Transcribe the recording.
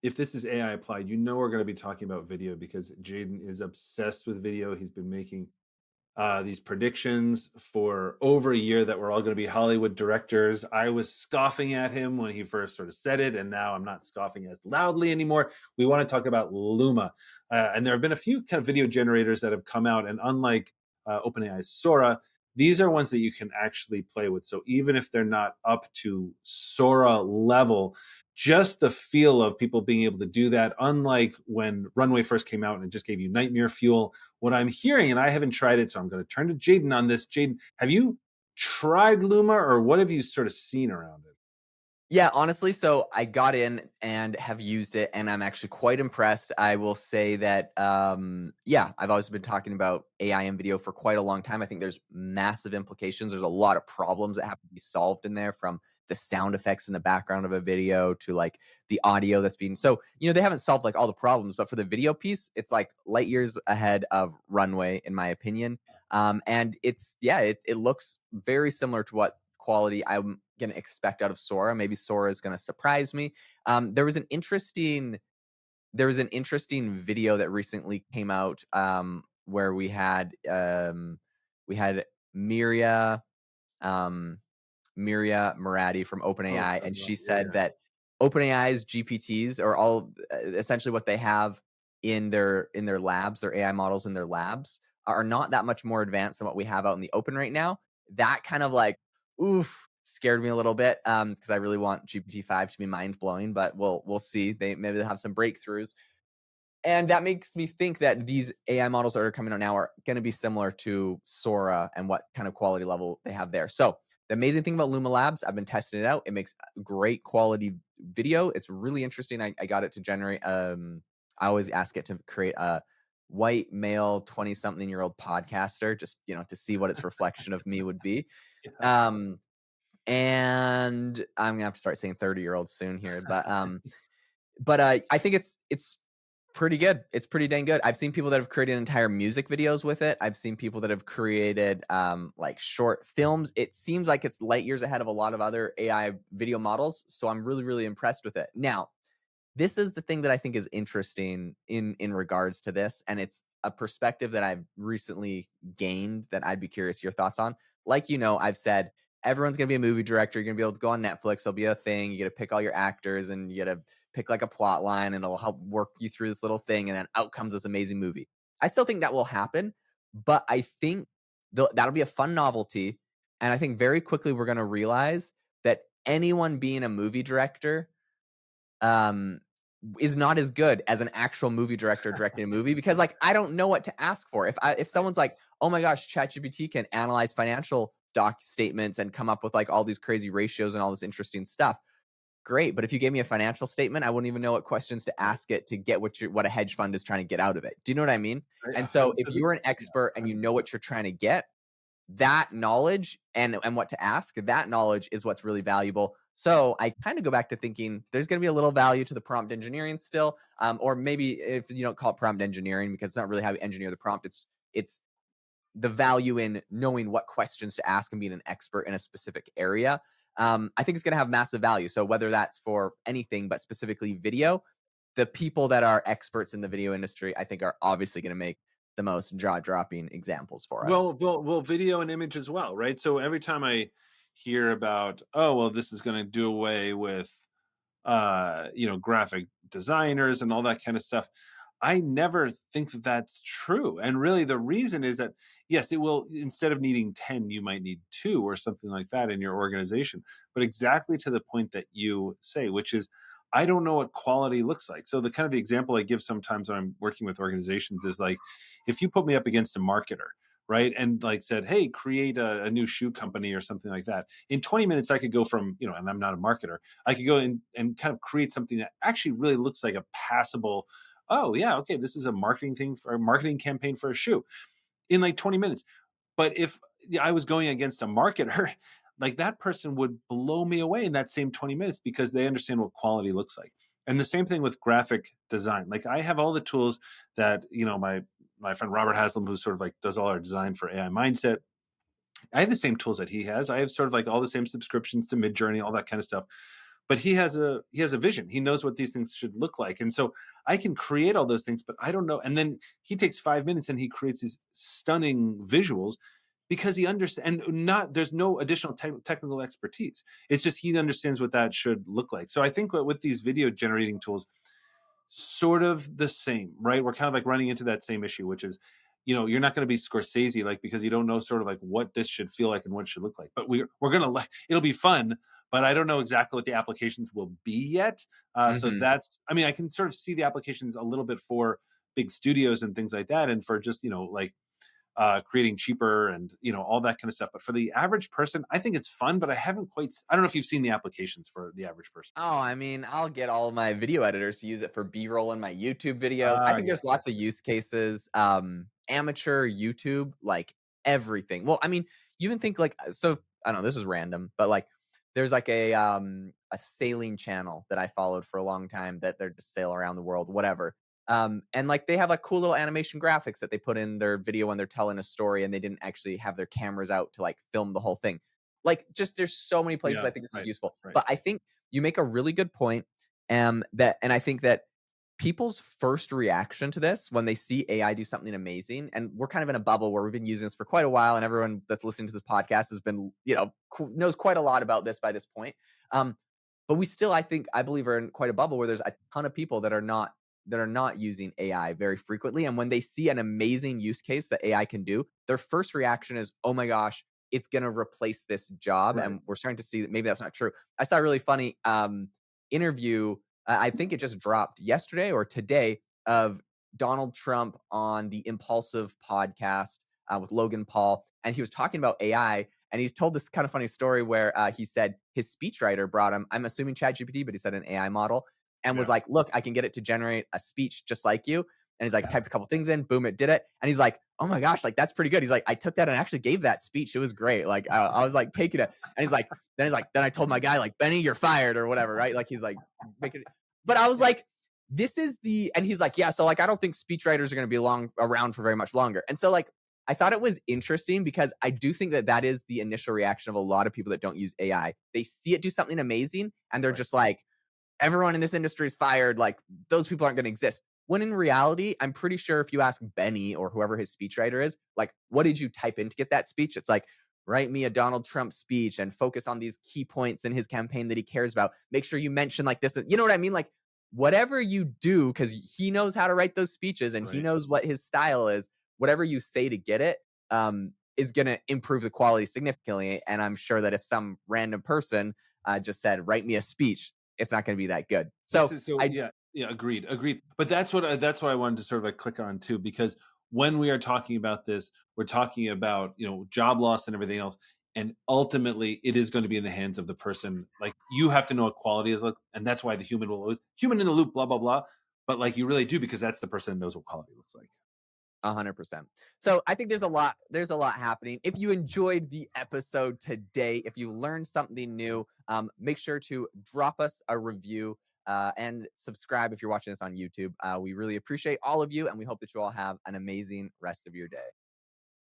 if this is AI applied, you know we're going to be talking about video because Jaden is obsessed with video. He's been making these predictions for over a year that we're all going to be Hollywood directors. I was scoffing at him when he first sort of said it, and now I'm not scoffing as loudly anymore. We want to talk about Luma. And there have been a few kind of video generators that have come out, and unlike OpenAI's Sora, these are ones that you can actually play with. So even if they're not up to Sora level, just the feel of people being able to do that, unlike when Runway first came out and it just gave you nightmare fuel. What I'm hearing, and I haven't tried it, so I'm going to turn to Jaden on this. Jaden, have you tried Luma, or what have you sort of seen around it? Yeah, honestly, so I got in and have used it, and I'm actually quite impressed. I will say that, yeah, I've always been talking about AI in video for quite a long time. I think there's massive implications. There's a lot of problems that have to be solved in there, from the sound effects in the background of a video to like the audio that's being. So, they haven't solved like all the problems, but for the video piece, it's like light years ahead of Runway, in my opinion. And it looks very similar to what quality I'm going to expect out of Sora. Maybe Sora is going to surprise me. There was an interesting video that recently came out, where we had Miria um, Miria Murati from Oh, OpenAI, and well, she yeah, said yeah. that OpenAI's GPTs, or all essentially what they have in their labs, their AI models in their labs, are not that much more advanced than what we have out in the open right now. That kind of like, oof, scared me a little bit, because I really want GPT-5 to be mind blowing, but we'll see. Maybe they'll have some breakthroughs, and that makes me think that these AI models that are coming out now are going to be similar to Sora and what kind of quality level they have there. So the amazing thing about Luma Labs, I've been testing it out. It makes great quality video. It's really interesting. I got it to generate. I always ask it to create a white male 20-something-year-old podcaster, just to see what its reflection of me would be. Yeah. Um, and I'm gonna have to start saying 30-year-old soon here, but I think it's pretty good. It's pretty dang good. I've seen people that have created entire music videos with it. I've seen people that have created like short films. It seems like it's light years ahead of a lot of other AI video models. So I'm really, really impressed with it. Now, this is the thing that I think is interesting in regards to this, and it's a perspective that I've recently gained that I'd be curious your thoughts on. Like, I've said everyone's gonna be a movie director. You're gonna be able to go on Netflix. There'll be a thing. You get to pick all your actors, and you get to pick like a plot line, and it'll help work you through this little thing, and then out comes this amazing movie. I still think that will happen, but I think that'll be a fun novelty, and I think very quickly we're gonna realize that anyone being a movie director, um, is not as good as an actual movie director directing a movie, because like I don't know what to ask for. If Right. someone's like, "Oh my gosh, ChatGPT can analyze financial doc statements and come up with like all these crazy ratios and all this interesting stuff." Great, but if you gave me a financial statement, I wouldn't even know what questions to Right. ask it to get what a hedge fund is trying to get out of it. Do you know what I mean? Right. And so if 100%. you're an Yeah, expert and you know what you're trying to get, that knowledge and what to ask, that knowledge is what's really valuable. So I kind of go back to thinking there's going to be a little value to the prompt engineering still, or maybe if you don't call it prompt engineering, because it's not really how you engineer the prompt. It's the value in knowing what questions to ask and being an expert in a specific area. I think it's going to have massive value. So whether that's for anything, but specifically video, the people that are experts in the video industry, I think, are obviously going to make the most jaw-dropping examples for us. well, video and image as well, right? So every time I hear about, oh, well, this is going to do away with, graphic designers and all that kind of stuff, I never think that that's true. And really, the reason is that, yes, it will, instead of needing 10, you might need two or something like that in your organization. But exactly to the point that you say, which is, I don't know what quality looks like. So, the kind of the example I give sometimes when I'm working with organizations is like, if you put me up against a marketer, right? And like said, hey, create a new shoe company or something like that. In 20 minutes, I could go from, and I'm not a marketer, I could go in and kind of create something that actually really looks like a passable, oh yeah, okay, this is a marketing thing for a marketing campaign for a shoe in like 20 minutes. But if I was going against a marketer, like that person would blow me away in that same 20 minutes because they understand what quality looks like. And the same thing with graphic design. Like I have all the tools that, my friend Robert Haslam, who sort of like does all our design for AI mindset. I have the same tools that he has. I have sort of like all the same subscriptions to Midjourney, all that kind of stuff. but he has a vision. He knows what these things should look like. And so I can create all those things, but I don't know. And then he takes 5 minutes and he creates these stunning visuals because he understands, and not there's no additional technical expertise. It's just he understands what that should look like. So I think with these video generating tools, sort of the same, right? We're kind of like running into that same issue, which is, you're not going to be Scorsese, like, because you don't know sort of like what this should feel like and what it should look like. But we're gonna like it'll be fun, but I don't know exactly what the applications will be yet. So Mhm. that's, I mean, I can sort of see the applications a little bit for big studios and things like that, and for just like creating cheaper and all that kind of stuff. But for the average person, I think it's fun, but I don't know if you've seen the applications for the average person. Oh, I mean, I'll get all of my video editors to use it for B-roll in my YouTube videos. I think Yeah, there's lots of use cases. Amateur YouTube, like everything. Well, I mean, you even think like so I don't know, this is random, but like there's like a sailing channel that I followed for a long time that they're just sail around the world, whatever. And like they have like cool little animation graphics that they put in their video when they're telling a story and they didn't actually have their cameras out to like film the whole thing. Like just there's so many places yeah, I think this is right, useful. right, But I think you make a really good point. And I think that people's first reaction to this when they see AI do something amazing, and we're kind of in a bubble where we've been using this for quite a while, and everyone that's listening to this podcast has been, knows quite a lot about this by this point. Um, but we still, I believe, are in quite a bubble where there's a ton of people that are not using AI very frequently. And when they see an amazing use case that AI can do, their first reaction is, oh my gosh, it's going to replace this job. right. And we're starting to see that maybe that's not true. I saw a really funny interview. I think it just dropped yesterday or today of Donald Trump on the Impulsive podcast with Logan Paul. And he was talking about AI. And he told this kind of funny story where he said his speechwriter brought him, I'm assuming ChatGPT, but he said an AI model, and was Yeah, like, look, I can get it to generate a speech just like you. And he's like, typed a couple things in, boom, it did it. And he's like, oh my gosh, like that's pretty good. He's like, I took that and actually gave that speech. It was great. Like I was like taking it. And then I told my guy, like, Benny, you're fired or whatever, right? Like he's like making it. But I was like, and he's like, yeah, so like I don't think speechwriters are going to be around for very much longer. And so like I thought it was interesting because I do think that that is the initial reaction of a lot of people that don't use AI. They see it do something amazing and they're right. just like, everyone in this industry is fired. Like those people aren't going to exist. When in reality, I'm pretty sure if you ask Benny or whoever his speechwriter is, like, what did you type in to get that speech? It's like, write me a Donald Trump speech and focus on these key points in his campaign that he cares about. Make sure you mention like this. You know what I mean? Like, whatever you do, because he knows how to write those speeches and he Right. knows what his style is, whatever you say to get it, is going to improve the quality significantly. And I'm sure that if some random person just said, write me a speech, it's not going to be that good. This So is so I yeah, yeah, agreed, agreed. But that's what I wanted to sort of like click on too, because when we are talking about this, we're talking about job loss and everything else, and ultimately it is going to be in the hands of the person. Like you have to know what quality is like, and that's why the human will always human in the loop, blah blah blah. But like you really do because that's the person that knows what quality looks like. 100%. So I think there's a lot happening. If you enjoyed the episode today, if you learned something new, make sure to drop us a review and subscribe if you're watching this on YouTube. We really appreciate all of you, and we hope that you all have an amazing rest of your day.